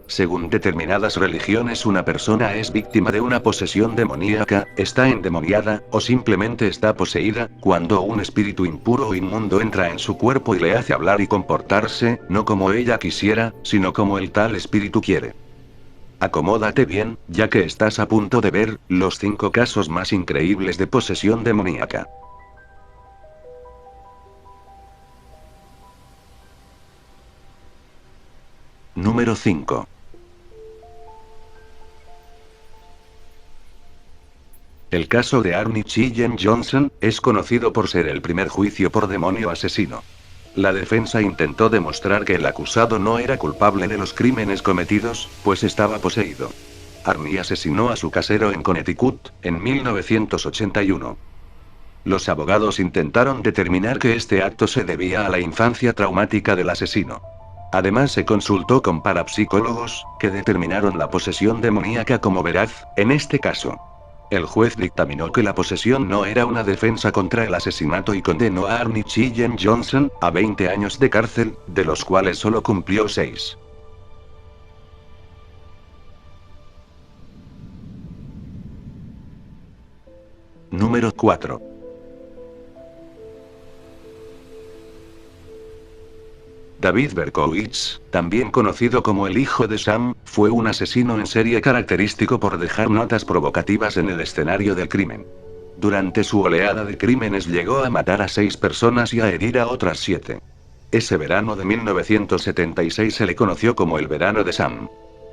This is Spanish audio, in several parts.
Según determinadas religiones, una persona es víctima de una posesión demoníaca, está endemoniada, o simplemente está poseída, cuando un espíritu impuro o inmundo entra en su cuerpo y le hace hablar y comportarse, no como ella quisiera, sino como el tal espíritu quiere. Acomódate bien, ya que estás a punto de ver los 5 casos más increíbles de posesión demoníaca. Número 5. El caso de Arnie Cheyenne Johnson es conocido por ser el primer juicio por demonio asesino. La defensa intentó demostrar que el acusado no era culpable de los crímenes cometidos, pues estaba poseído. Arnie asesinó a su casero en Connecticut, en 1981. Los abogados intentaron determinar que este acto se debía a la infancia traumática del asesino. Además, se consultó con parapsicólogos, que determinaron la posesión demoníaca como veraz, en este caso. El juez dictaminó que la posesión no era una defensa contra el asesinato y condenó a Arnie Cheyenne Johnson a 20 años de cárcel, de los cuales solo cumplió 6. Número 4. David Berkowitz, también conocido como el hijo de Sam, fue un asesino en serie característico por dejar notas provocativas en el escenario del crimen. Durante su oleada de crímenes llegó a matar a 6 personas y a herir a otras 7. Ese verano de 1976 se le conoció como el verano de Sam.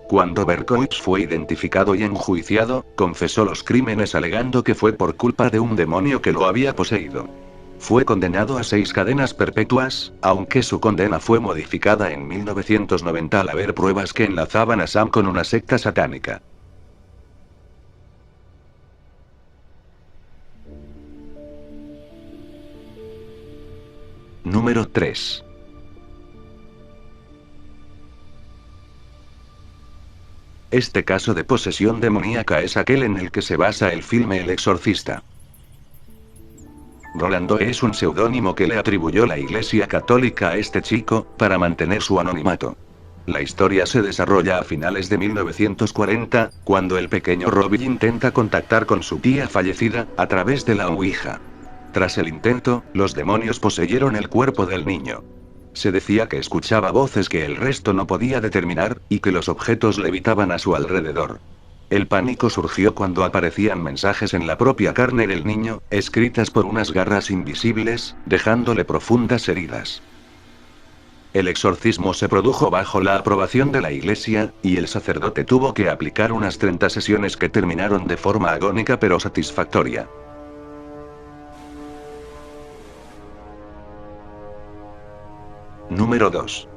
Cuando Berkowitz fue identificado y enjuiciado, confesó los crímenes alegando que fue por culpa de un demonio que lo había poseído. Fue condenado a 6 cadenas perpetuas, aunque su condena fue modificada en 1990 al haber pruebas que enlazaban a Sam con una secta satánica. Número 3. Este caso de posesión demoníaca es aquel en el que se basa el filme El Exorcista. Rolando es un seudónimo que le atribuyó la Iglesia Católica a este chico, para mantener su anonimato. La historia se desarrolla a finales de 1940, cuando el pequeño Robbie intenta contactar con su tía fallecida, a través de la Ouija. Tras el intento, los demonios poseyeron el cuerpo del niño. Se decía que escuchaba voces que el resto no podía determinar, y que los objetos levitaban a su alrededor. El pánico surgió cuando aparecían mensajes en la propia carne del niño, escritas por unas garras invisibles, dejándole profundas heridas. El exorcismo se produjo bajo la aprobación de la iglesia, y el sacerdote tuvo que aplicar unas 30 sesiones que terminaron de forma agónica pero satisfactoria. Número 2.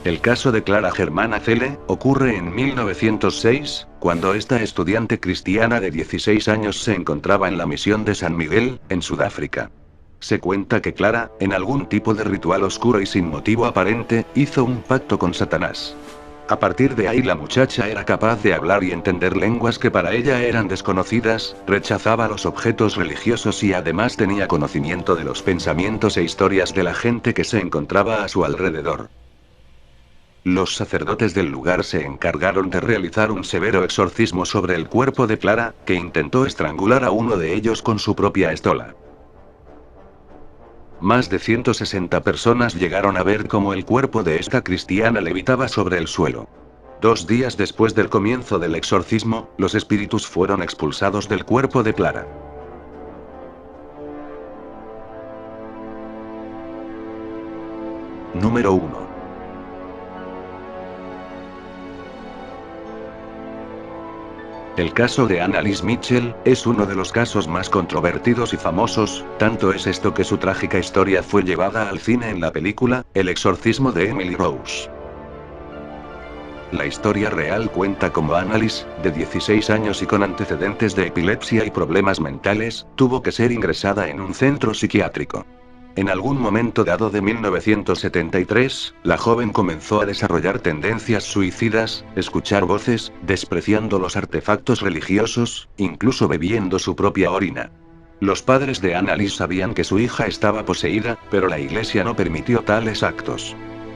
El caso de Clara Germana Cele ocurre en 1906, cuando esta estudiante cristiana de 16 años se encontraba en la misión de San Miguel, en Sudáfrica. Se cuenta que Clara, en algún tipo de ritual oscuro y sin motivo aparente, hizo un pacto con Satanás. A partir de ahí la muchacha era capaz de hablar y entender lenguas que para ella eran desconocidas, rechazaba los objetos religiosos y además tenía conocimiento de los pensamientos e historias de la gente que se encontraba a su alrededor. Los sacerdotes del lugar se encargaron de realizar un severo exorcismo sobre el cuerpo de Clara, que intentó estrangular a uno de ellos con su propia estola. Más de 160 personas llegaron a ver cómo el cuerpo de esta cristiana levitaba sobre el suelo. 2 días después del comienzo del exorcismo, los espíritus fueron expulsados del cuerpo de Clara. Número 1. El caso de Annalise Mitchell es uno de los casos más controvertidos y famosos, tanto es esto que su trágica historia fue llevada al cine en la película El exorcismo de Emily Rose. La historia real cuenta cómo Annalise, de 16 años y con antecedentes de epilepsia y problemas mentales, tuvo que ser ingresada en un centro psiquiátrico. En algún momento dado de 1973, la joven comenzó a desarrollar tendencias suicidas, escuchar voces, despreciando los artefactos religiosos, incluso bebiendo su propia orina. Los padres de Annalise sabían que su hija estaba poseída, pero la iglesia no permitió tales actos.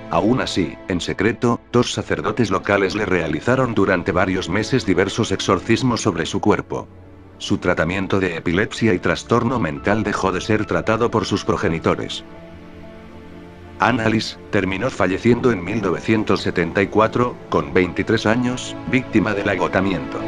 Aún así, en secreto, dos sacerdotes locales le realizaron durante varios meses diversos exorcismos sobre su cuerpo. Su tratamiento de epilepsia y trastorno mental dejó de ser tratado por sus progenitores. Annalise terminó falleciendo en 1974, con 23 años, víctima del agotamiento.